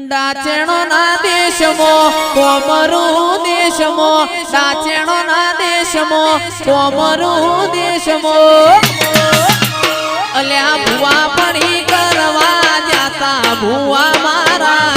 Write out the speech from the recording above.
ડાચેણો ના દેશમો કોમરું દેશમો ડાચેણો ના દેશમો કોમરું દેશમો અલ્યા ભુવા પડી કરવા જાતા ભુવા મારા